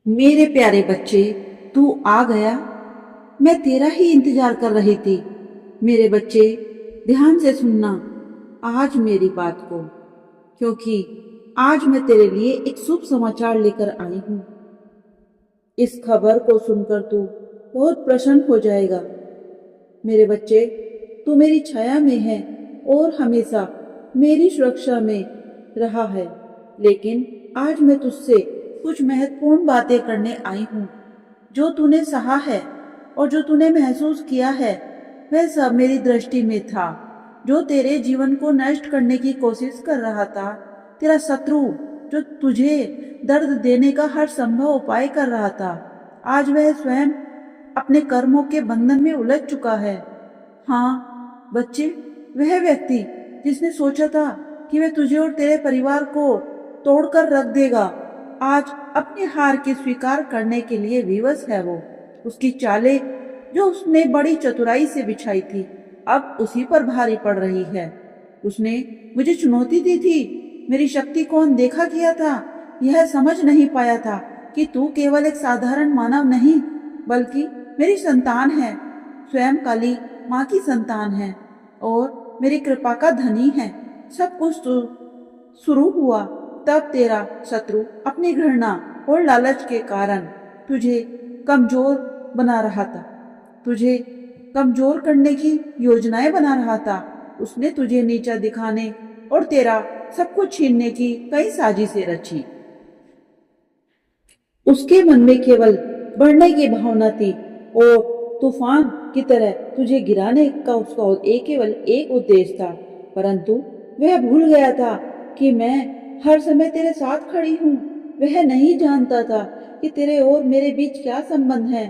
मेरे प्यारे बच्चे, तू आ गया। मैं तेरा ही इंतजार कर रही थी। मेरे बच्चे, ध्यान से सुनना आज मेरी बात को, क्योंकि आज मैं तेरे लिए एक शुभ समाचार लेकर आई हूँ। इस खबर को सुनकर तू बहुत प्रसन्न हो जाएगा। मेरे बच्चे, तू मेरी छाया में है और हमेशा मेरी सुरक्षा में रहा है, लेकिन आज मैं तुझसे कुछ महत्वपूर्ण बातें करने आई हूँ। जो तूने सहा है और जो तूने महसूस किया है, वह सब मेरी दृष्टि में था। जो तेरे जीवन को नष्ट करने की कोशिश कर रहा था, तेरा शत्रु जो तुझे दर्द देने का हर संभव उपाय कर रहा था, आज वह स्वयं अपने कर्मों के बंधन में उलझ चुका है। हाँ बच्चे, वह व्यक्ति जिसने सोचा था कि वह तुझे और तेरे परिवार को तोड़कर रख देगा, आज अपनी हार की स्वीकार करने के लिए विवश है। वो उसकी चालें जो उसने बड़ी चतुराई से बिछाई थी, अब उसी पर भारी पड़ रही है। उसने मुझे चुनौती दी थी, मेरी शक्ति को अनदेखा किया था, यह समझ नहीं पाया था कि तू केवल एक साधारण मानव नहीं, बल्कि मेरी संतान है, स्वयं काली माँ की संतान है और मेरी कृपा का धनी है। सब कुछ तो शुरू हुआ तब तेरा शत्रु अपनी घृणा और लालच के कारण तुझे कमजोर बना रहा था, तुझे कमजोर करने की योजनाएं बना रहा था। उसने तुझे नीचा दिखाने और तेरा सब कुछ छीनने की कई साजिशें रची। उसके मन में केवल बढ़ने की भावना थी और तूफान की तरह तुझे गिराने का उसका केवल एक उद्देश्य था। परंतु वह भूल गया था कि मैं हर समय तेरे साथ खड़ी हूँ। वह नहीं जानता था कि तेरे और मेरे बीच क्या संबंध है।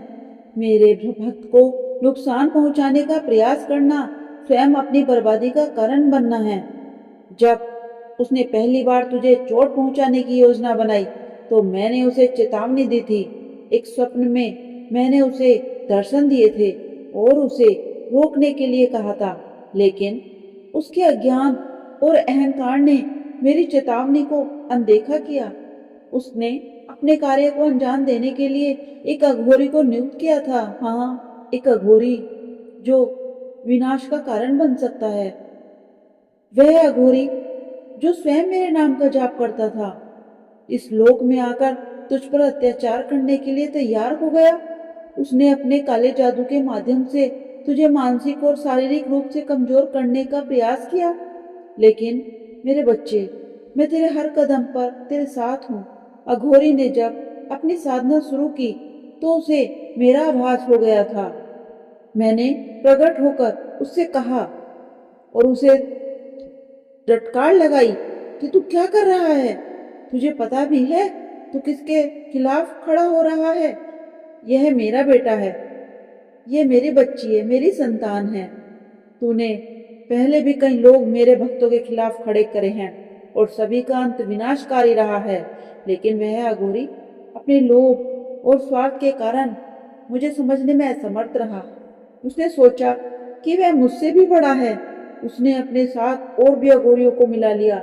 मेरे भक्त को नुकसान पहुंचाने का प्रयास करना स्वयं अपनी बर्बादी का कारण बनना है। जब उसने पहली बार तुझे चोट पहुंचाने की योजना बनाई, तो मैंने उसे चेतावनी दी थी। एक स्वप्न में मैंने उसे दर्शन दिए थे और उसे रोकने के लिए कहा था, लेकिन उसके अज्ञान और अहंकार ने मेरी चेतावनी को अनदेखा किया। उसने अपने कार्य को अंजाम देने के लिए एक अघोरी को नियुक्त किया था। हाँ, एक अघोरी जो विनाश का कारण बन सकता है। वह अघोरी जो स्वयं मेरे नाम का जाप करता था, इस लोक में आकर तुझ पर अत्याचार करने के लिए तैयार हो गया। उसने अपने काले जादू के माध्यम से तुझे मानसिक और शारीरिक रूप से कमजोर करने का प्रयास किया। लेकिन मेरे बच्चे, मैं तेरे हर कदम पर तेरे साथ हूँ। अघोरी ने जब अपनी साधना शुरू की, तो उसे मेरा आभास हो गया था। मैंने प्रकट होकर उससे कहा और उसे डटकार लगाई कि तू क्या कर रहा है? तुझे पता भी है तू किसके खिलाफ खड़ा हो रहा है? यह मेरा बेटा है, यह मेरी बच्ची है, मेरी संतान है। तूने पहले भी कई लोग मेरे भक्तों के खिलाफ खड़े करे हैं और सभी का अंत विनाशकारी रहा है, लेकिन वह अघोरी अपने लोभ और स्वार्थ के कारण मुझे समझने में असमर्थ रहा। उसने सोचा कि वह मुझसे भी बड़ा है। उसने अपने साथ और भी अघोरियों को मिला लिया।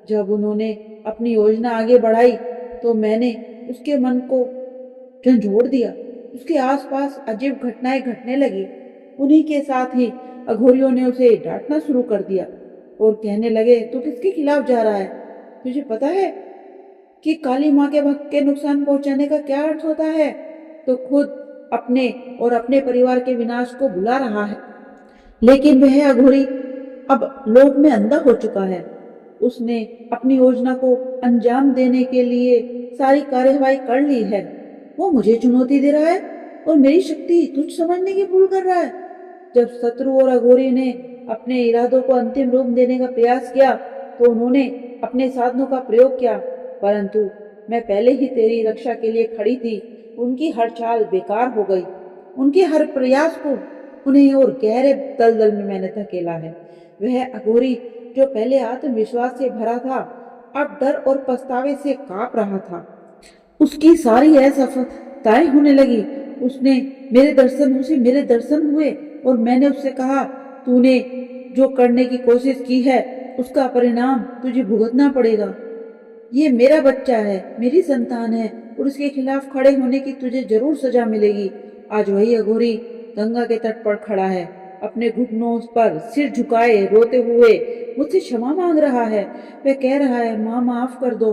जब उन्होंने अपनी योजना आगे बढ़ाई, तो मैंने उसके मन को झंझोड़ दिया। उसके आसपास अजीब घटनाएं घटने लगी। उन्हीं के साथ ही अघोरियों ने उसे डांटना शुरू कर दिया और कहने लगे, तू किसके खिलाफ जा रहा है? तुझे पता है कि काली माँ के भक्त के नुकसान पहुंचाने का क्या अर्थ होता है? तो खुद अपने और अपने परिवार के विनाश को बुला रहा है। लेकिन वह अघोरी अब लोभ में अंधा हो चुका है। उसने अपनी योजना को अंजाम देने के लिए सारी कार्यवाही कर ली है। वो मुझे चुनौती दे रहा है और मेरी शक्ति तुच्छ समझने की भूल कर रहा है। जब शत्रु और अघोरी ने अपने इरादों को अंतिम रूप देने का प्रयास किया, तो उन्होंने अपने साधनों का प्रयोग किया, परंतु मैं पहले ही तेरी रक्षा के लिए खड़ी थी। उनकी हर चाल बेकार हो गई। उनके हर प्रयास को उन्हें और गहरे दलदल में मैंने धकेला है। वह अघोरी जो पहले आत्मविश्वास से भरा था, अब डर और पछतावे से कांप रहा था। उसकी सारी असफलताएं होने लगी। उसे मेरे दर्शन हुए और मैंने उससे कहा, तूने जो करने की कोशिश की है, उसका परिणाम तुझे भुगतना पड़ेगा। ये मेरा बच्चा है, मेरी संतान है और उसके खिलाफ खड़े होने की तुझे जरूर सजा मिलेगी। आज वही अघोरी गंगा के तट पर खड़ा है, अपने घुटनों पर सिर झुकाए रोते हुए मुझसे क्षमा मांग रहा है। वह कह रहा है, माँ माफ कर दो,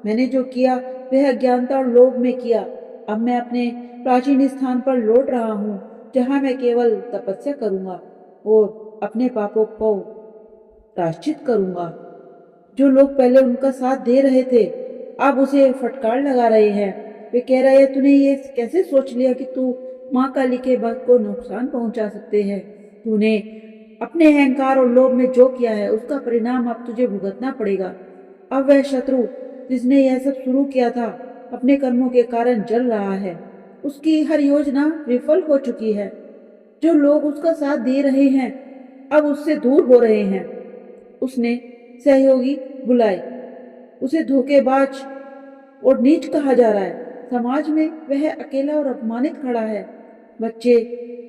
मैंने जो किया वह अज्ञानता और लोभ में किया। अब मैं अपने प्राचीन स्थान पर लौट रहा हूँ, जहाँ मैं केवल तपस्या करूंगा और अपने पापों को प्रायश्चित करूंगा। जो लोग पहले उनका साथ दे रहे थे अब उसे फटकार लगा रहे हैं। वे कह रहे हैं, तूने ये कैसे सोच लिया कि तू माँ काली के भक्त को नुकसान पहुंचा सकते हैं। तूने अपने अहंकार और लोभ में जो किया है उसका परिणाम अब तुझे भुगतना पड़ेगा। अब वह शत्रु जिसने यह सब शुरू किया था अपने कर्मों के कारण जल रहा है। उसकी हर योजना विफल हो चुकी है। जो लोग उसका साथ दे रहे हैं अब उससे दूर हो रहे हैं। उसने सहयोगी बुलाए, उसे धोखेबाज और नीच कहा जा रहा है। समाज में वह अकेला और अपमानित खड़ा है। बच्चे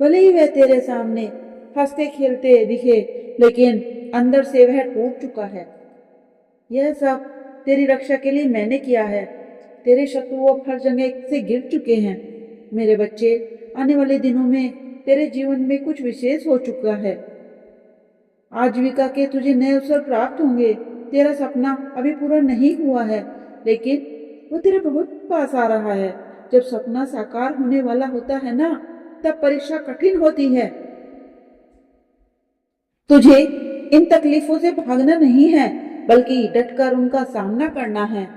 भले ही वह तेरे सामने हंसते खेलते दिखे, लेकिन अंदर से वह टूट चुका है। यह सब तेरी रक्षा के लिए मैंने किया है। तेरे शत्रु अब हर जगह से गिर चुके हैं। मेरे बच्चे, आने वाले दिनों में तेरे जीवन में कुछ विशेष हो चुका है। आजीविका के तुझे नए अवसर प्राप्त होंगे। तेरा सपना अभी पूरा नहीं हुआ है, लेकिन वो तेरे बहुत पास आ रहा है। जब सपना साकार होने वाला होता है ना, तब परीक्षा कठिन होती है। तुझे इन तकलीफों से भागना नहीं है, बल्कि डटकर उनका सामना करना है।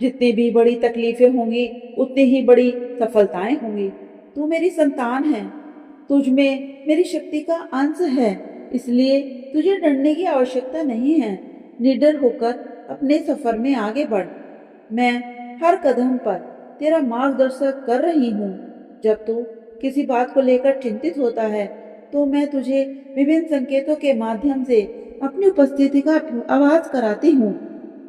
जितनी भी बड़ी तकलीफें होंगी उतनी ही बड़ी सफलताएं होंगी। तू मेरी संतान है, तुझ में मेरी शक्ति का अंश है, इसलिए तुझे डरने की आवश्यकता नहीं है। निडर होकर अपने सफर में आगे बढ़। मैं हर कदम पर तेरा मार्गदर्शन कर रही हूँ। जब तू किसी बात को लेकर चिंतित होता है तो मैं तुझे विभिन्न संकेतों के माध्यम से अपनी उपस्थिति का आभास कराती हूँ।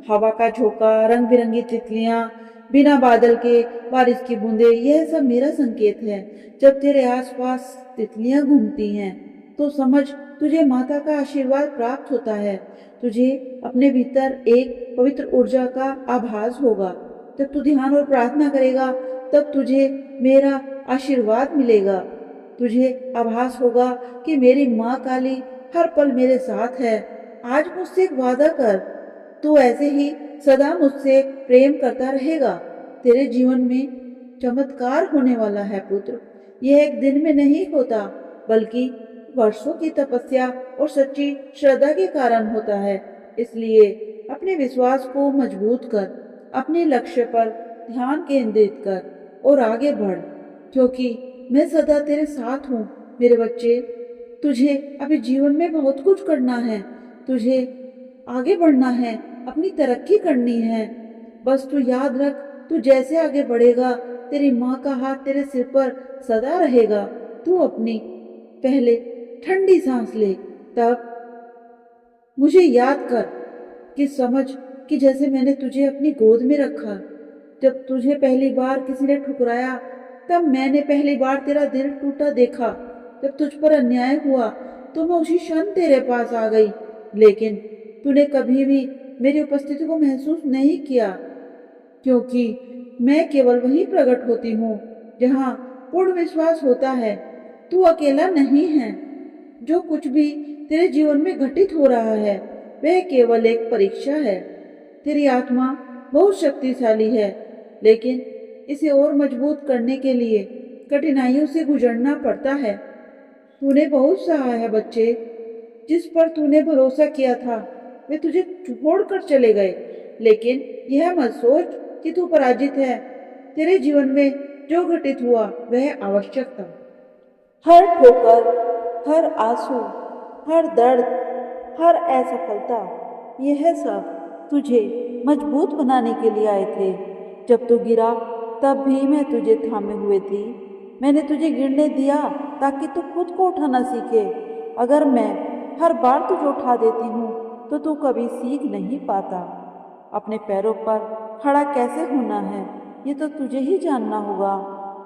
हवा का झोंका, रंग बिरंगी तितलियां, बिना बादल के बारिश की बूंदें, यह सब मेरा संकेत है। जब तेरे आसपास तितलियां घूमती हैं तो समझ तुझे माता का आशीर्वाद प्राप्त होता है। तुझे अपने भीतर एक पवित्र ऊर्जा का आभास होगा। जब तू ध्यान और प्रार्थना करेगा तब तुझे मेरा आशीर्वाद मिलेगा। तुझे आभास होगा कि मेरी माँ काली हर पल मेरे साथ है। आज मुझसे एक वादा कर, तू ऐसे ही सदा मुझसे प्रेम करता रहेगा। तेरे जीवन में चमत्कार होने वाला है पुत्र। यह एक दिन में नहीं होता, बल्कि वर्षों की तपस्या और सच्ची श्रद्धा के कारण होता है। इसलिए अपने विश्वास को मजबूत कर, अपने लक्ष्य पर ध्यान केंद्रित कर और आगे बढ़, क्योंकि मैं सदा तेरे साथ हूँ। मेरे बच्चे, तुझे अभी जीवन में बहुत कुछ करना है। तुझे आगे बढ़ना है, अपनी तरक्की करनी है। बस तू याद रख, तू जैसे आगे बढ़ेगा तेरी माँ का हाथ तेरे सिर पर सदा रहेगा। तू अपनी पहले ठंडी सांस ले, तब मुझे याद कर कि समझ कि जैसे मैंने तुझे अपनी गोद में रखा। जब तुझे पहली बार किसी ने ठुकराया तब मैंने पहली बार तेरा दिल टूटा देखा। जब तुझ पर अन्याय हुआ तो मैं उसी क्षण तेरे पास आ गई, लेकिन तूने कभी भी मेरी उपस्थिति को महसूस नहीं किया, क्योंकि मैं केवल वहीं प्रकट होती हूँ जहाँ पूर्ण विश्वास होता है। तू अकेला नहीं है। जो कुछ भी तेरे जीवन में घटित हो रहा है वह केवल एक परीक्षा है। तेरी आत्मा बहुत शक्तिशाली है, लेकिन इसे और मजबूत करने के लिए कठिनाइयों से गुजरना पड़ता है। तूने बहुत सहा है बच्चे। जिस पर तूने भरोसा किया था वे तुझे छोड़कर चले गए, लेकिन यह मत सोच कि तू पराजित है। तेरे जीवन में जो घटित हुआ वह आवश्यक था। हर ठोकर, हर आंसू, हर दर्द, हर असफलता, यह सब तुझे मजबूत बनाने के लिए आए थे। जब तू गिरा तब भी मैं तुझे थामे हुए थी। मैंने तुझे गिरने दिया ताकि तू खुद को उठाना सीखे। अगर मैं हर बार तुझे उठा देती हूँ तो तू कभी सीख नहीं पाता। अपने पैरों पर खड़ा कैसे होना है ये तो तुझे ही जानना होगा।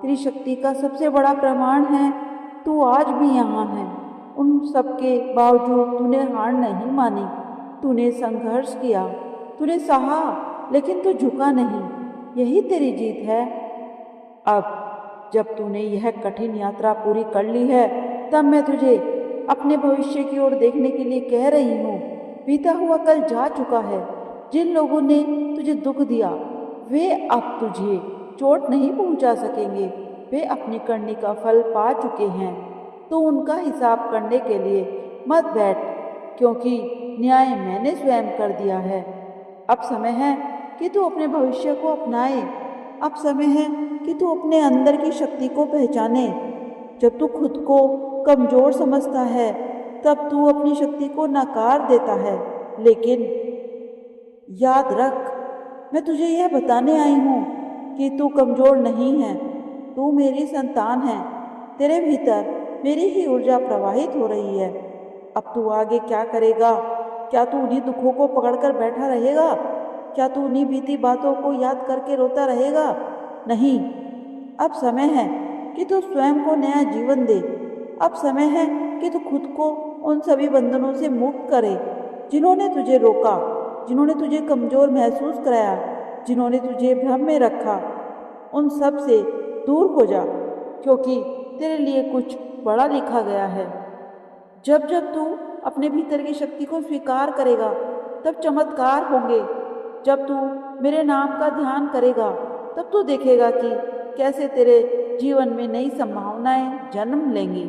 तेरी शक्ति का सबसे बड़ा प्रमाण है तू आज भी यहाँ है। उन सब के बावजूद तूने हार नहीं मानी। तूने संघर्ष किया, तूने सहा लेकिन तू झुका नहीं। यही तेरी जीत है। अब जब तूने यह कठिन यात्रा पूरी कर ली है, तब मैं तुझे अपने भविष्य की ओर देखने के लिए कह रही हूँ। बीता हुआ कल जा चुका है। जिन लोगों ने तुझे दुख दिया, वे अब तुझे चोट नहीं पहुंचा सकेंगे। वे अपनी करनी का फल पा चुके हैं। तो उनका हिसाब करने के लिए मत बैठ, क्योंकि न्याय मैंने स्वयं कर दिया है। अब समय है कि तू अपने भविष्य को अपनाए। अब समय है कि तू अपने अंदर की शक्ति को पहचाने। जब तू खुद को कमजोर समझता है, तब तू अपनी शक्ति को नकार देता है। लेकिन याद रख, मैं तुझे यह बताने आई हूँ कि तू कमजोर नहीं है। तू मेरी संतान है। तेरे भीतर मेरी ही ऊर्जा प्रवाहित हो रही है। अब तू आगे क्या करेगा? क्या तू उन्हीं दुखों को पकड़कर बैठा रहेगा? क्या तू उन्हीं बीती बातों को याद करके रोता रहेगा? नहीं। अब समय है कि तू स्वयं को नया जीवन दे। अब समय है कि तू खुद को उन सभी बंधनों से मुक्त करे जिन्होंने तुझे रोका, जिन्होंने तुझे कमजोर महसूस कराया, जिन्होंने तुझे भ्रम में रखा। उन सब से दूर हो जा, क्योंकि तेरे लिए कुछ बड़ा लिखा गया है। जब जब तू अपने भीतर की शक्ति को स्वीकार करेगा, तब चमत्कार होंगे। जब तू मेरे नाम का ध्यान करेगा, तब तू देखेगा कि कैसे तेरे जीवन में नई संभावनाएं जन्म लेंगी।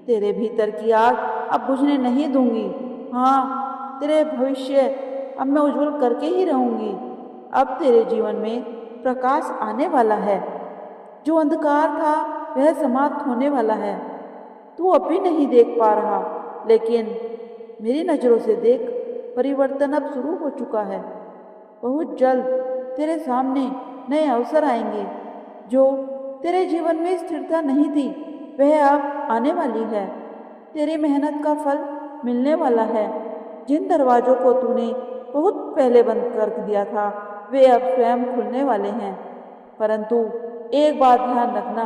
तेरे भीतर की आग अब बुझने नहीं दूंगी। हाँ, तेरे भविष्य अब मैं उज्जवल करके ही रहूंगी। अब तेरे जीवन में प्रकाश आने वाला है। जो अंधकार था वह समाप्त होने वाला है। तू अभी नहीं देख पा रहा, लेकिन मेरी नज़रों से देख, परिवर्तन अब शुरू हो चुका है। बहुत जल्द तेरे सामने नए अवसर आएंगे। जो तेरे जीवन में स्थिरता नहीं थी, वह अब आने वाली है। तेरी मेहनत का फल मिलने वाला है। जिन दरवाजों को तूने बहुत पहले बंद कर दिया था, वे अब स्वयं खुलने वाले हैं। परंतु एक बात ध्यान रखना,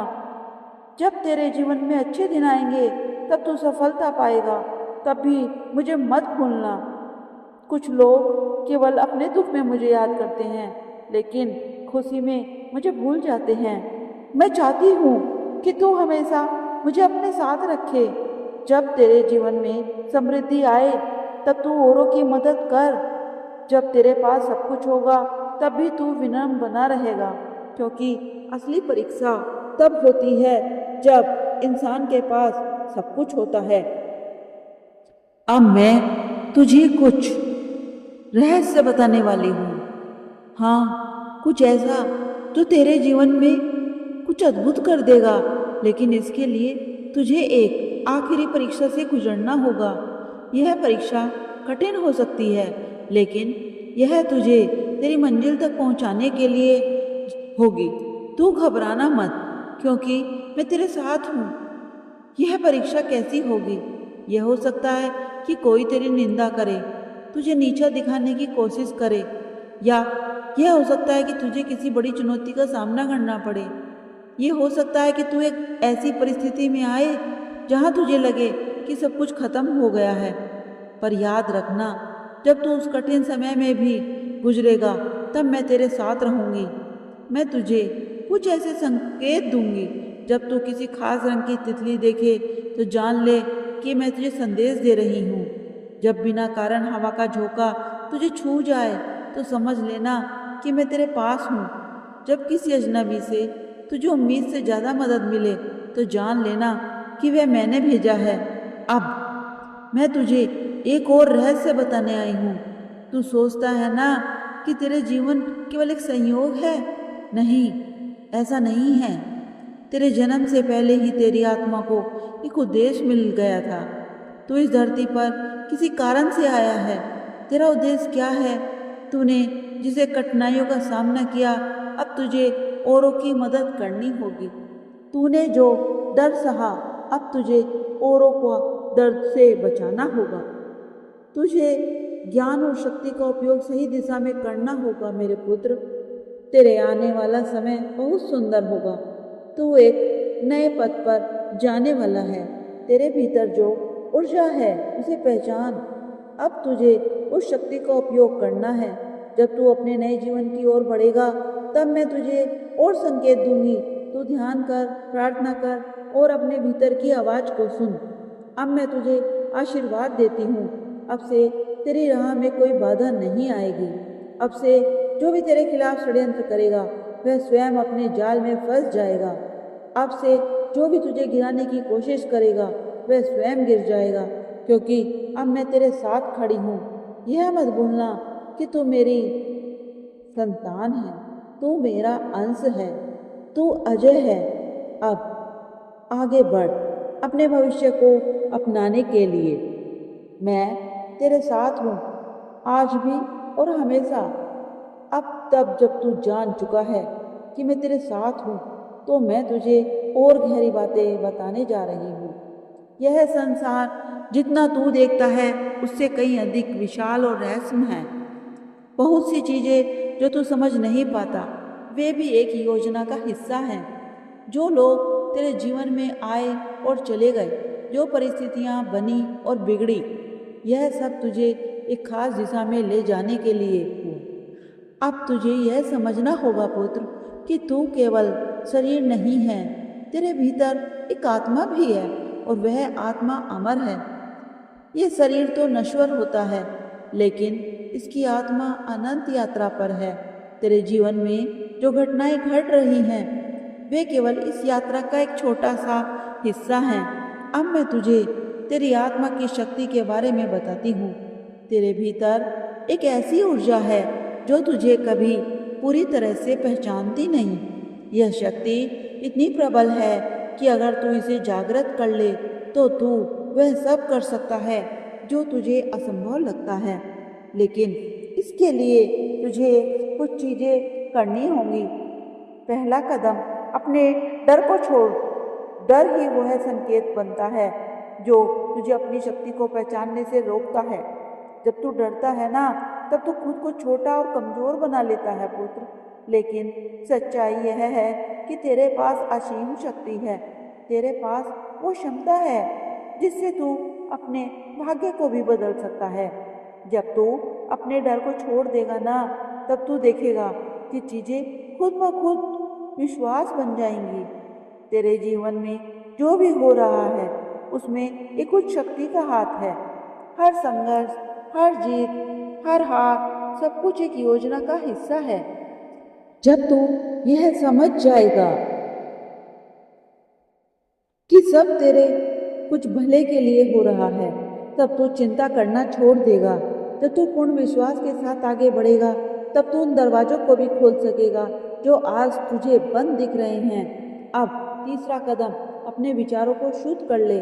जब तेरे जीवन में अच्छे दिन आएंगे, तब तू सफलता पाएगा। तब भी मुझे मत भूलना। कुछ लोग केवल अपने दुख में मुझे याद करते हैं, लेकिन खुशी में मुझे भूल जाते हैं। मैं चाहती हूँ कि तू हमेशा मुझे अपने साथ रखे। जब तेरे जीवन में समृद्धि आए, तब तू औरों की मदद कर। जब तेरे पास सब कुछ होगा, तब भी तू विनम्र बना रहेगा, क्योंकि असली परीक्षा तब होती है जब इंसान के पास सब कुछ होता है। अब मैं तुझे कुछ रहस्य बताने वाली हूँ। हाँ, कुछ ऐसा जो तेरे जीवन में कुछ अद्भुत कर देगा। लेकिन इसके लिए तुझे एक आखिरी परीक्षा से गुजरना होगा। यह परीक्षा कठिन हो सकती है, लेकिन यह तुझे तेरी मंजिल तक पहुंचाने के लिए होगी। तू घबराना मत, क्योंकि मैं तेरे साथ हूँ। यह परीक्षा कैसी होगी? यह हो सकता है कि कोई तेरी निंदा करे, तुझे नीचा दिखाने की कोशिश करे, या यह हो सकता है कि तुझे किसी बड़ी चुनौती का सामना करना पड़े। यह हो सकता है कि तू एक ऐसी परिस्थिति में आए जहां तुझे लगे कि सब कुछ खत्म हो गया है। पर याद रखना, जब तू उस कठिन समय में भी गुजरेगा, तब मैं तेरे साथ रहूंगी। मैं तुझे कुछ ऐसे संकेत दूंगी, जब तू किसी खास रंग की तितली देखे तो जान ले कि मैं तुझे संदेश दे रही हूँ। जब बिना कारण हवा का झोंका तुझे छू जाए, तो समझ लेना कि मैं तेरे पास हूँ। जब किसी अजनबी से तुझे उम्मीद से ज़्यादा मदद मिले, तो जान लेना कि वह मैंने भेजा है। अब मैं तुझे एक और रहस्य बताने आई हूँ। तू सोचता है ना कि तेरे जीवन केवल एक संयोग है? नहीं, ऐसा नहीं है। तेरे जन्म से पहले ही तेरी आत्मा को एक उद्देश्य मिल गया था। तू इस धरती पर किसी कारण से आया है। तेरा उद्देश्य क्या है? तूने जिसे कठिनाइयों का सामना किया, अब तुझे औरों की मदद करनी होगी। तूने जो डर सहा, अब तुझे औरों को दर्द से बचाना होगा। तुझे ज्ञान और शक्ति का उपयोग सही दिशा में करना होगा मेरे पुत्र। तेरे आने वाला समय बहुत सुंदर होगा। तू एक नए पथ पर जाने वाला है। तेरे भीतर जो ऊर्जा है, उसे पहचान। अब तुझे उस शक्ति का उपयोग करना है। जब तू अपने नए जीवन की ओर बढ़ेगा तब मैं तुझे और संकेत दूंगी। तू ध्यान कर, प्रार्थना कर और अपने भीतर की आवाज को सुन। अब मैं तुझे आशीर्वाद देती हूँ। अब से तेरी राह में कोई बाधा नहीं आएगी। अब से जो भी तेरे खिलाफ षड्यंत्र करेगा वह स्वयं अपने जाल में फंस जाएगा। अब से जो भी तुझे गिराने की कोशिश करेगा वह स्वयं गिर जाएगा, क्योंकि अब मैं तेरे साथ खड़ी हूँ। यह मत भूलना कि तू मेरी संतान है, तू मेरा अंश है, तू अजय है। अब आगे बढ़ अपने भविष्य को अपनाने के लिए। मैं तेरे साथ हूँ, आज भी और हमेशा। अब तब जब तू जान चुका है कि मैं तेरे साथ हूँ, तो मैं तुझे और गहरी बातें बताने जा रही हूँ। यह संसार जितना तू देखता है उससे कहीं अधिक विशाल और रहस्यमय है। बहुत सी चीजें जो तू समझ नहीं पाता वे भी एक योजना का हिस्सा हैं। जो लोग तेरे जीवन में आए और चले गए, जो परिस्थितियां बनी और बिगड़ी, यह सब तुझे एक खास दिशा में ले जाने के लिए हुआ। अब तुझे यह समझना होगा पुत्र कि तू केवल शरीर नहीं है, तेरे भीतर एक आत्मा भी है और वह आत्मा अमर है। ये शरीर तो नश्वर होता है, लेकिन इसकी आत्मा अनंत यात्रा पर है। तेरे जीवन में जो घटनाएं घट रही हैं वे केवल इस यात्रा का एक छोटा सा हिस्सा हैं। अब मैं तुझे तेरी आत्मा की शक्ति के बारे में बताती हूँ। तेरे भीतर एक ऐसी ऊर्जा है जो तुझे कभी पूरी तरह से पहचानती नहीं। यह शक्ति इतनी प्रबल है कि अगर तू इसे जागृत कर ले तो तू वह सब कर सकता है जो तुझे असंभव लगता है। लेकिन इसके लिए तुझे कुछ चीजें करनी होंगी। पहला कदम, अपने डर को छोड़। डर ही वह संकेत बनता है जो तुझे अपनी शक्ति को पहचानने से रोकता है। जब तू डरता है ना, तब तू खुद को छोटा और कमजोर बना लेता है पुत्र। लेकिन सच्चाई यह है कि तेरे पास असीम शक्ति है। तेरे पास वो क्षमता है जिससे तू अपने भाग्य को भी बदल सकता है। जब तू अपने डर को छोड़ देगा ना, तब तू देखेगा कि चीजें खुद ब खुद विश्वास बन जाएंगी। तेरे जीवन में जो भी हो रहा है उसमें एक उच्च शक्ति का हाथ है। हर संघर्ष, हर जीत, हर हार, सब कुछ एक योजना का हिस्सा है। जब तू यह समझ जाएगा कि सब तेरे कुछ भले के लिए हो रहा है, तब तू चिंता करना छोड़ देगा। जब तू पूर्ण विश्वास के साथ आगे बढ़ेगा, तब तू उन दरवाजों को भी खोल सकेगा जो आज तुझे बंद दिख रहे हैं। अब तीसरा कदम, अपने विचारों को शुद्ध कर ले।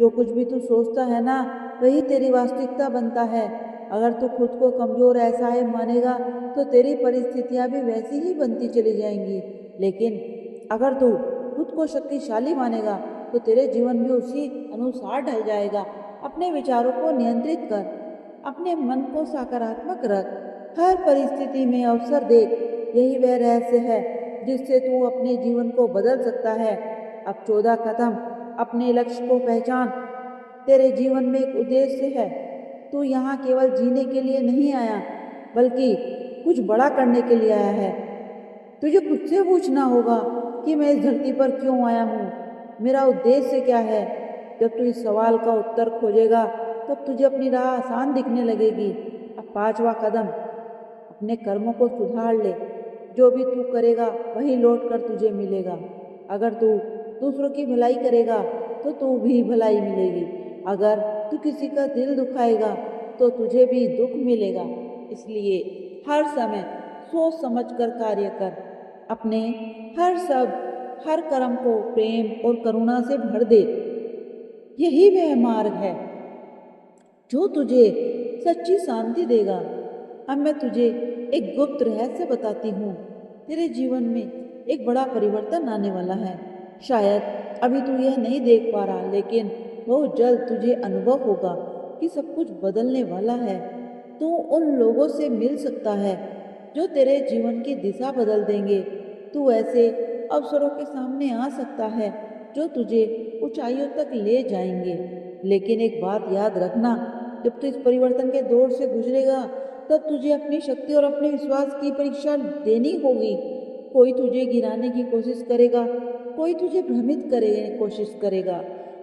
जो कुछ भी तू सोचता है ना, वही तेरी वास्तविकता बनता है। अगर तू खुद को कमजोर असहाय मानेगा तो तेरी परिस्थितियां भी वैसी ही बनती चली जाएंगी। लेकिन अगर तू खुद को शक्तिशाली मानेगा तो तेरे जीवन भी उसी अनुसार ढल जाएगा। अपने विचारों को नियंत्रित कर, अपने मन को सकारात्मक रख, हर परिस्थिति में अवसर देख। यही वह रहस्य है जिससे तू अपने जीवन को बदल सकता है। अब 14 कदम, अपने लक्ष्य को पहचान। तेरे जीवन में एक उद्देश्य है। तू यहाँ केवल जीने के लिए नहीं आया, बल्कि कुछ बड़ा करने के लिए आया है। तुझे खुद से पूछना होगा कि मैं इस धरती पर क्यों आया हूँ, मेरा उद्देश्य क्या है। जब तू इस सवाल का उत्तर खोजेगा तब तुझे अपनी राह आसान दिखने लगेगी। अब 5वां कदम, अपने कर्मों को सुधार ले। जो भी तू करेगा वही लौट कर तुझे मिलेगा। अगर तू दूसरों की भलाई करेगा तो तू भी भलाई मिलेगी। अगर तू किसी का दिल दुखाएगा तो तुझे भी दुख मिलेगा। इसलिए हर समय सोच समझ कर कार्य कर। अपने हर शब्द, हर कर्म को प्रेम और करुणा से भर दे। यही वह मार्ग है जो तुझे सच्ची शांति देगा। अब मैं तुझे एक गुप्त रहस्य बताती हूँ। तेरे जीवन में एक बड़ा परिवर्तन आने वाला है। शायद अभी तू यह नहीं देख पा रहा, लेकिन बहुत जल्द तुझे अनुभव होगा कि सब कुछ बदलने वाला है। तू उन लोगों से मिल सकता है जो तेरे जीवन की दिशा बदल देंगे। तू ऐसे अवसरों के सामने आ सकता है जो तुझे ऊंचाइयों तक ले जाएंगे। लेकिन एक बात याद रखना, जब तू इस परिवर्तन के दौर से गुजरेगा तब तुझे अपनी शक्ति और अपने विश्वास की परीक्षा देनी होगी। कोई तुझे गिराने की कोशिश करेगा, कोई तुझे भ्रमित करने की कोशिश करेगा,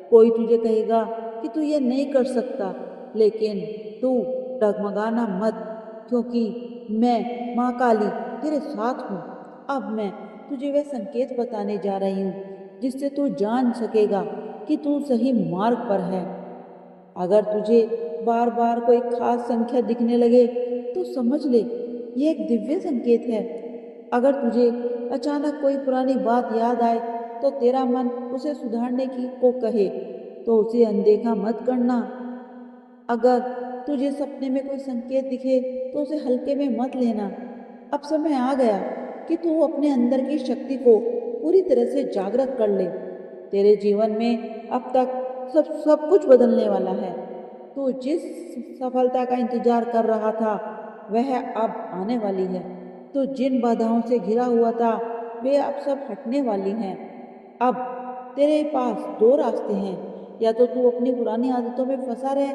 कोई तुझे कहेगा कि तू ये नहीं कर सकता, लेकिन तू डगमगाना मत, क्योंकि मैं माँ काली तेरे साथ हूँ। अब मैं तुझे वह संकेत बताने जा रही हूँ जिससे तू जान सकेगा कि तू सही मार्ग पर है। अगर तुझे बार बार कोई खास संख्या दिखने लगे तो समझ ले यह एक दिव्य संकेत है। अगर तुझे अचानक कोई पुरानी बात याद आए तो तेरा मन उसे सुधारने की को कहे तो उसे अनदेखा मत करना। अगर तुझे सपने में कोई संकेत दिखे तो उसे हल्के में मत लेना। अब समय आ गया कि तू अपने अंदर की शक्ति को पूरी तरह से जागृत कर ले। तेरे जीवन में अब तक सब कुछ बदलने वाला है। तू जिस सफलता का इंतजार कर रहा था वह अब आने वाली है। तू जिन बाधाओं से घिरा हुआ था वे अब सब हटने वाली हैं। अब तेरे पास दो रास्ते हैं, या तो तू अपनी पुरानी आदतों में फंसा रहे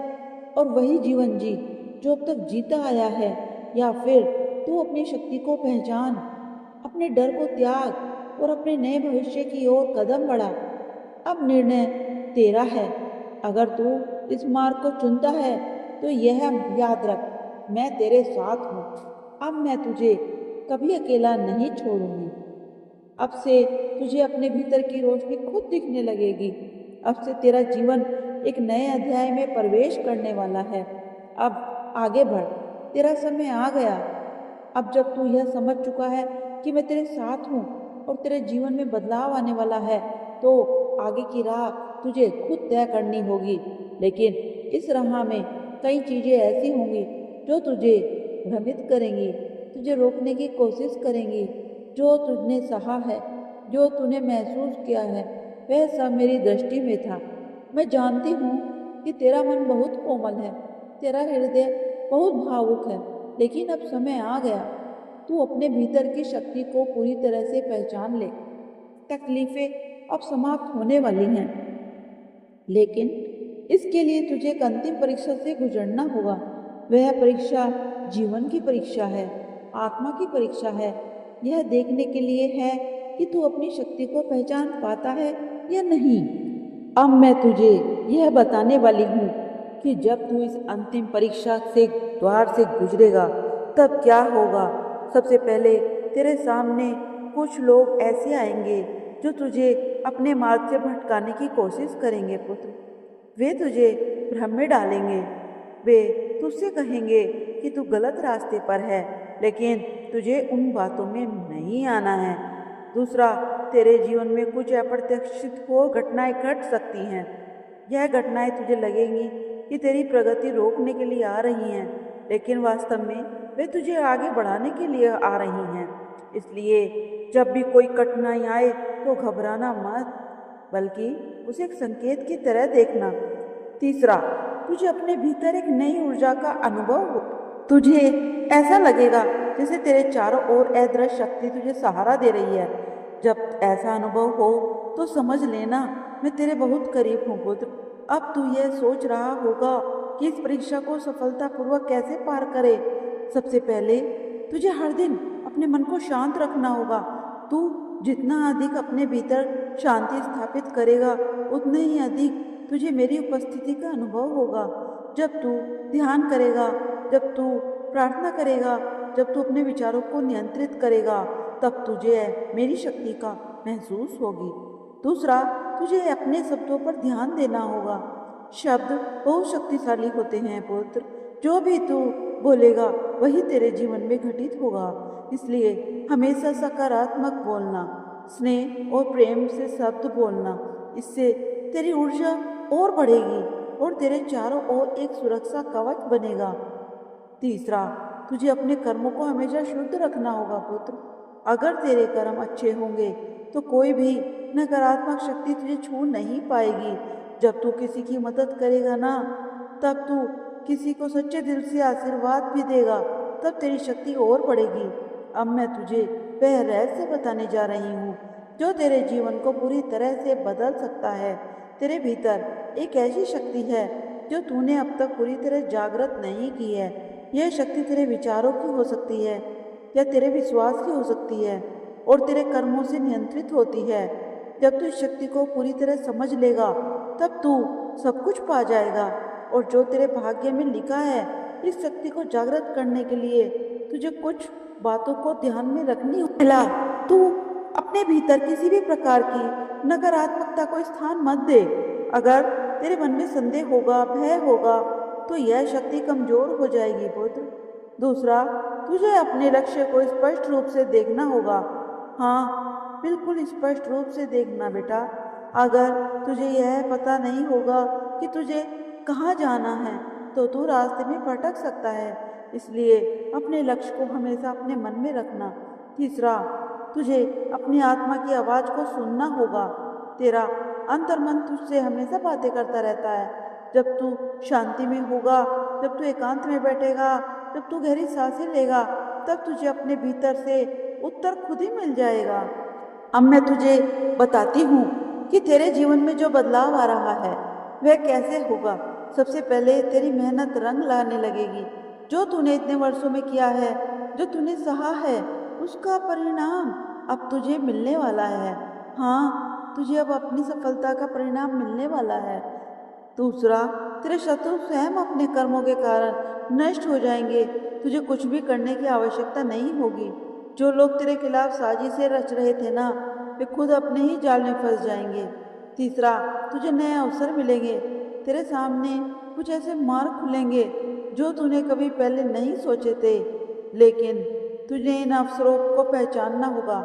और वही जीवन जी जो अब तक जीता आया है, या फिर तू अपनी शक्ति को पहचान, अपने डर को त्याग और अपने नए भविष्य की ओर कदम बढ़ा। अब निर्णय तेरा है। अगर तू इस मार्ग को चुनता है तो यह याद रख, मैं तेरे साथ हूँ। अब मैं तुझे कभी अकेला नहीं छोड़ूंगी। अब से तुझे अपने भीतर की रोशनी खुद दिखने लगेगी। अब से तेरा जीवन एक नए अध्याय में प्रवेश करने वाला है। अब आगे बढ़, तेरा समय आ गया। अब जब तू यह समझ चुका है कि मैं तेरे साथ हूँ और तेरे जीवन में बदलाव आने वाला है, तो आगे की राह तुझे खुद तय करनी होगी। लेकिन इस राह में कई चीजें ऐसी होंगी जो तुझे भ्रमित करेंगी, तुझे रोकने की कोशिश करेंगी। जो तुझने सहा है, जो तूने महसूस किया है, वह सब मेरी दृष्टि में था। मैं जानती हूँ कि तेरा मन बहुत कोमल है, तेरा हृदय बहुत भावुक है, लेकिन अब समय आ गया। तू अपने भीतर की शक्ति को पूरी तरह से पहचान ले। तकलीफें अब समाप्त होने वाली हैं, लेकिन इसके लिए तुझे एक अंतिम परीक्षा से गुजरना होगा। वह परीक्षा जीवन की परीक्षा है, आत्मा की परीक्षा है। यह देखने के लिए है कि तू अपनी शक्ति को पहचान पाता है या नहीं। अब मैं तुझे यह बताने वाली हूँ कि जब तू इस अंतिम परीक्षा से द्वार से गुजरेगा तब क्या होगा। सबसे पहले तेरे सामने कुछ लोग ऐसे आएंगे जो तुझे अपने मार्ग से भटकाने की कोशिश करेंगे पुत्र। वे तुझे भ्रम में डालेंगे। वे तुझसे कहेंगे कि तू गलत रास्ते पर है, लेकिन तुझे उन बातों में नहीं आना है। दूसरा, तेरे जीवन में कुछ अप्रत्याशित हो घटनाएं घट सकती हैं। यह घटनाएं तुझे लगेंगी कि तेरी प्रगति रोकने के लिए आ रही हैं, लेकिन वास्तव में वे तुझे आगे बढ़ाने के लिए आ रही हैं। इसलिए जब भी कोई कठिनाई आए तो घबराना मत, बल्कि उसे एक संकेत की तरह देखना। तीसरा, तुझे अपने भीतर एक नई ऊर्जा का अनुभव हो। तुझे ऐसा लगेगा जैसे तेरे चारों ओर अदृश्य शक्ति तुझे सहारा दे रही है। जब ऐसा अनुभव हो तो समझ लेना मैं तेरे बहुत करीब हूँ पुत्र। अब तू यह सोच रहा होगा कि इस परीक्षा को सफलतापूर्वक कैसे पार करे। सबसे पहले तुझे हर दिन अपने मन को शांत रखना होगा। तू जितना अधिक अपने भीतर शांति स्थापित करेगा, उतने ही अधिक तुझे मेरी उपस्थिति का अनुभव होगा। जब तू ध्यान करेगा, जब तू प्रार्थना करेगा, जब तू अपने विचारों को नियंत्रित करेगा, तब तुझे मेरी शक्ति का महसूस होगी। दूसरा, तुझे अपने शब्दों पर ध्यान देना होगा। शब्द बहुत शक्तिशाली होते हैं पुत्र। जो भी तू बोलेगा वही तेरे जीवन में घटित होगा। इसलिए हमेशा सकारात्मक बोलना, स्नेह और प्रेम से शब्द बोलना, इससे तेरी ऊर्जा और बढ़ेगी और तेरे चारों ओर एक सुरक्षा कवच बनेगा। तीसरा, तुझे अपने कर्मों को हमेशा शुद्ध रखना होगा पुत्र। अगर तेरे कर्म अच्छे होंगे तो कोई भी नकारात्मक शक्ति तुझे छू नहीं पाएगी। जब तू किसी की मदद करेगा ना, तब तू किसी को सच्चे दिल से आशीर्वाद भी देगा, तब तेरी शक्ति और बढ़ेगी। अब मैं तुझे वह रहस्य बताने जा रही हूँ जो तेरे जीवन को पूरी तरह से बदल सकता है। तेरे भीतर एक ऐसी शक्ति है जो तूने अब तक पूरी तरह जागृत नहीं की है। यह शक्ति तेरे विचारों की हो सकती है या तेरे विश्वास की हो सकती है और तेरे कर्मों से नियंत्रित होती है। जब तू इस शक्ति को पूरी तरह समझ लेगा तब तू सब कुछ पा जाएगा और जो तेरे भाग्य में लिखा है। इस शक्ति को जागृत करने के लिए तुझे कुछ बातों को ध्यान में रखनी होगी। पहला, तू अपने भीतर किसी भी प्रकार की नकारात्मकता को स्थान मत दे। अगर तेरे मन में संदेह होगा, भय होगा, तो यह शक्ति कमजोर हो जाएगी पुत्र। दूसरा, तुझे अपने लक्ष्य को स्पष्ट रूप से देखना होगा। हाँ, बिल्कुल स्पष्ट रूप से देखना बेटा। अगर तुझे यह पता नहीं होगा कि तुझे कहाँ जाना है तो तू रास्ते में भटक सकता है। इसलिए अपने लक्ष्य को हमेशा अपने मन में रखना। तीसरा, तुझे अपनी आत्मा की आवाज़ को सुनना होगा। तेरा अंतर्मन तुझसे हमेशा बातें करता रहता है। जब तू शांति में होगा, जब तू एकांत में बैठेगा, जब तू गहरी सांसें लेगा, तब तुझे अपने भीतर से उत्तर खुद ही मिल जाएगा। अब मैं तुझे बताती हूँ कि तेरे जीवन में जो बदलाव आ रहा है वह कैसे होगा। सबसे पहले तेरी मेहनत रंग लाने लगेगी। जो तूने इतने वर्षों में किया है, जो तूने सहा है, उसका परिणाम अब तुझे मिलने वाला है। हाँ, तुझे अब अपनी सफलता का परिणाम मिलने वाला है। दूसरा, तेरे शत्रु स्वयं अपने कर्मों के कारण नष्ट हो जाएंगे। तुझे कुछ भी करने की आवश्यकता नहीं होगी। जो लोग तेरे खिलाफ साजिशें रच रहे थे ना, वे खुद अपने ही जाल में फंस जाएंगे। तीसरा, तुझे नए अवसर मिलेंगे। तेरे सामने कुछ ऐसे मार्ग खुलेंगे जो तूने कभी पहले नहीं सोचे थे, लेकिन तुझे इन अवसरों को पहचानना होगा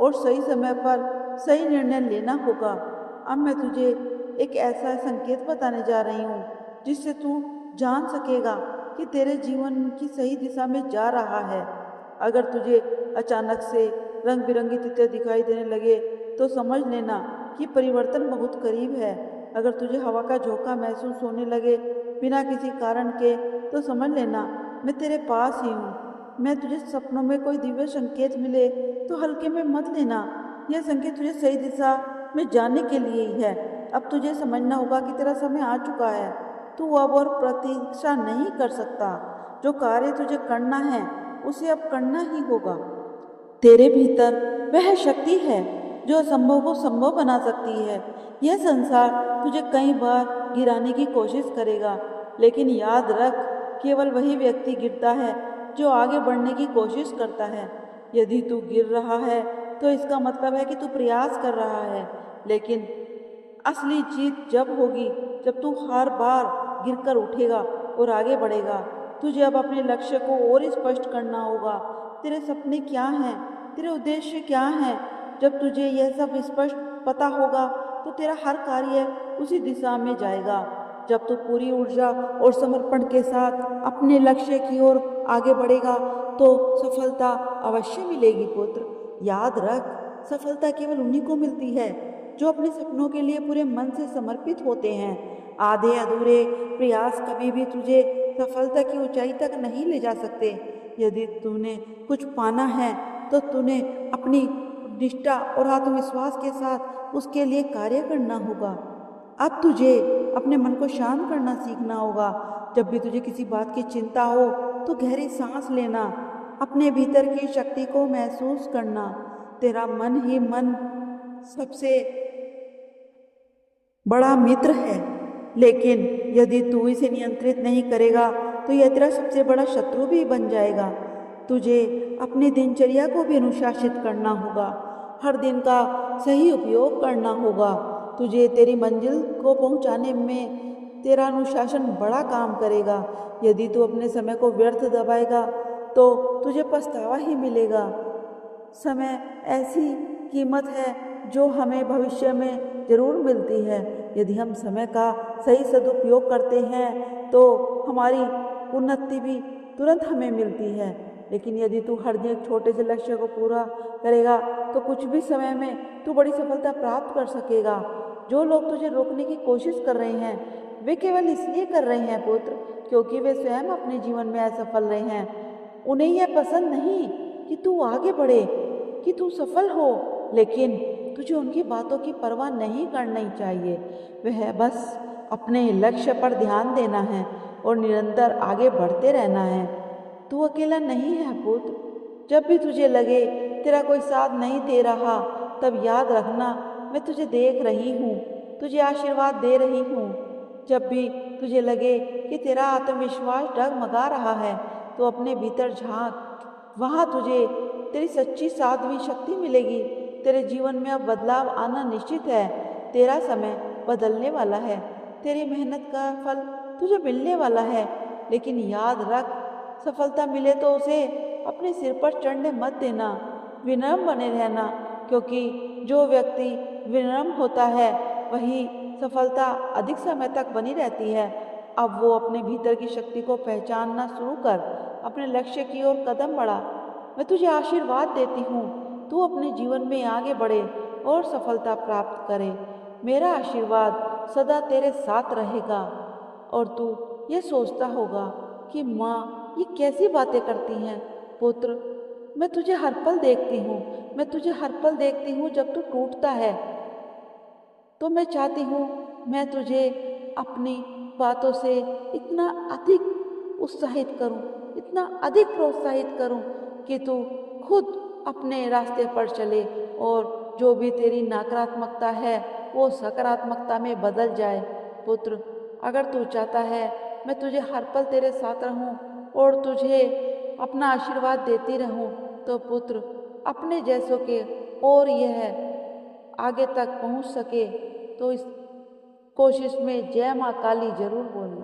और सही समय पर सही निर्णय लेना होगा। अब मैं तुझे एक ऐसा संकेत बताने जा रही हूँ जिससे तू जान सकेगा कि तेरे जीवन की सही दिशा में जा रहा है। अगर तुझे अचानक से रंग बिरंगी तितलियां दिखाई देने लगे तो समझ लेना कि परिवर्तन बहुत करीब है। अगर तुझे हवा का झोंका महसूस होने लगे बिना किसी कारण के तो समझ लेना मैं तेरे पास ही हूँ। मैं तुझे सपनों में कोई दिव्य संकेत मिले तो हल्के में मत लेना। यह संकेत तुझे सही दिशा में जाने के लिए ही है। अब तुझे समझना होगा कि तेरा समय आ चुका है। तू अब और प्रतीक्षा नहीं कर सकता। जो कार्य तुझे करना है उसे अब करना ही होगा। तेरे भीतर वह शक्ति है जो असंभव को संभव बना सकती है। यह संसार तुझे कई बार गिराने की कोशिश करेगा, लेकिन याद रख, केवल वही व्यक्ति गिरता है जो आगे बढ़ने की कोशिश करता है। यदि तू गिर रहा है तो इसका मतलब है कि तू प्रयास कर रहा है, लेकिन असली जीत जब होगी जब तू हर बार गिरकर उठेगा और आगे बढ़ेगा। तुझे अब अपने लक्ष्य को और स्पष्ट करना होगा। तेरे सपने क्या हैं, तेरे उद्देश्य क्या हैं। जब तुझे यह सब स्पष्ट पता होगा तो तेरा हर कार्य उसी दिशा में जाएगा। जब तू पूरी ऊर्जा और समर्पण के साथ अपने लक्ष्य की ओर आगे बढ़ेगा तो सफलता अवश्य मिलेगी पुत्र। याद रख, सफलता केवल उन्हीं को मिलती है जो अपने सपनों के लिए पूरे मन से समर्पित होते हैं। आधे अधूरे प्रयास कभी भी तुझे सफलता की ऊंचाई तक नहीं ले जा सकते। यदि तूने कुछ पाना है तो तूने अपनी निष्ठा और आत्मविश्वास के साथ उसके लिए कार्य करना होगा। अब तुझे अपने मन को शांत करना सीखना होगा। जब भी तुझे किसी बात की चिंता हो तो गहरी सांस लेना, अपने भीतर की शक्ति को महसूस करना। तेरा मन ही मन सबसे बड़ा मित्र है, लेकिन यदि तू इसे नियंत्रित नहीं करेगा तो यह तेरा सबसे बड़ा शत्रु भी बन जाएगा। तुझे अपनी दिनचर्या को भी अनुशासित करना होगा। हर दिन का सही उपयोग करना होगा। तुझे तेरी मंजिल को पहुंचाने में तेरा अनुशासन बड़ा काम करेगा। यदि तू अपने समय को व्यर्थ दबाएगा तो तुझे पछतावा ही मिलेगा। समय ऐसी कीमत है जो हमें भविष्य में जरूर मिलती है। यदि हम समय का सही सदुपयोग करते हैं तो हमारी उन्नति भी तुरंत हमें मिलती है। लेकिन यदि तू हर दिन एक छोटे से लक्ष्य को पूरा करेगा तो कुछ भी समय में तू बड़ी सफलता प्राप्त कर सकेगा। जो लोग तुझे रोकने की कोशिश कर रहे हैं वे केवल इसलिए कर रहे हैं पुत्र क्योंकि वे स्वयं अपने जीवन में असफल रहे हैं। उन्हें यह पसंद नहीं कि तू आगे बढ़े, कि तू सफल हो, लेकिन तुझे उनकी बातों की परवाह नहीं करनी चाहिए। वह बस अपने लक्ष्य पर ध्यान देना है और निरंतर आगे बढ़ते रहना है। तू अकेला नहीं है पुत्र। जब भी तुझे लगे तेरा कोई साथ नहीं दे रहा, तब याद रखना मैं तुझे देख रही हूँ, तुझे आशीर्वाद दे रही हूँ। जब भी तुझे लगे कि तेरा आत्मविश्वास डगमगा रहा है, तो अपने भीतर झांक, वहाँ तुझे तेरी सच्ची साध्वी शक्ति मिलेगी। तेरे जीवन में अब बदलाव आना निश्चित है। तेरा समय बदलने वाला है, तेरी मेहनत का फल तुझे मिलने वाला है। लेकिन याद रख, सफलता मिले तो उसे अपने सिर पर चढ़ने मत देना, विनम्र बने रहना, क्योंकि जो व्यक्ति विनम्र होता है वही सफलता अधिक समय तक बनी रहती है। अब वो अपने भीतर की शक्ति को पहचानना शुरू कर, अपने लक्ष्य की ओर कदम बढ़ा। मैं तुझे आशीर्वाद देती हूँ, तू अपने जीवन में आगे बढ़े और सफलता प्राप्त करे। मेरा आशीर्वाद सदा तेरे साथ रहेगा। और तू ये सोचता होगा कि माँ ये कैसी बातें करती हैं। पुत्र, मैं तुझे हर पल देखती हूँ, मैं तुझे हर पल देखती हूँ जब तू टूटता है। तो मैं चाहती हूँ मैं तुझे अपनी बातों से इतना अधिक उत्साहित करूँ, इतना अधिक प्रोत्साहित करूँ कि तू खुद अपने रास्ते पर चले और जो भी तेरी नकारात्मकता है वो सकारात्मकता में बदल जाए। पुत्र, अगर तू चाहता है मैं तुझे हर पल तेरे साथ रहूं और तुझे अपना आशीर्वाद देती रहूं, तो पुत्र अपने जैसों के और यह आगे तक पहुंच सके तो इस कोशिश में जय माँ काली जरूर बोलना।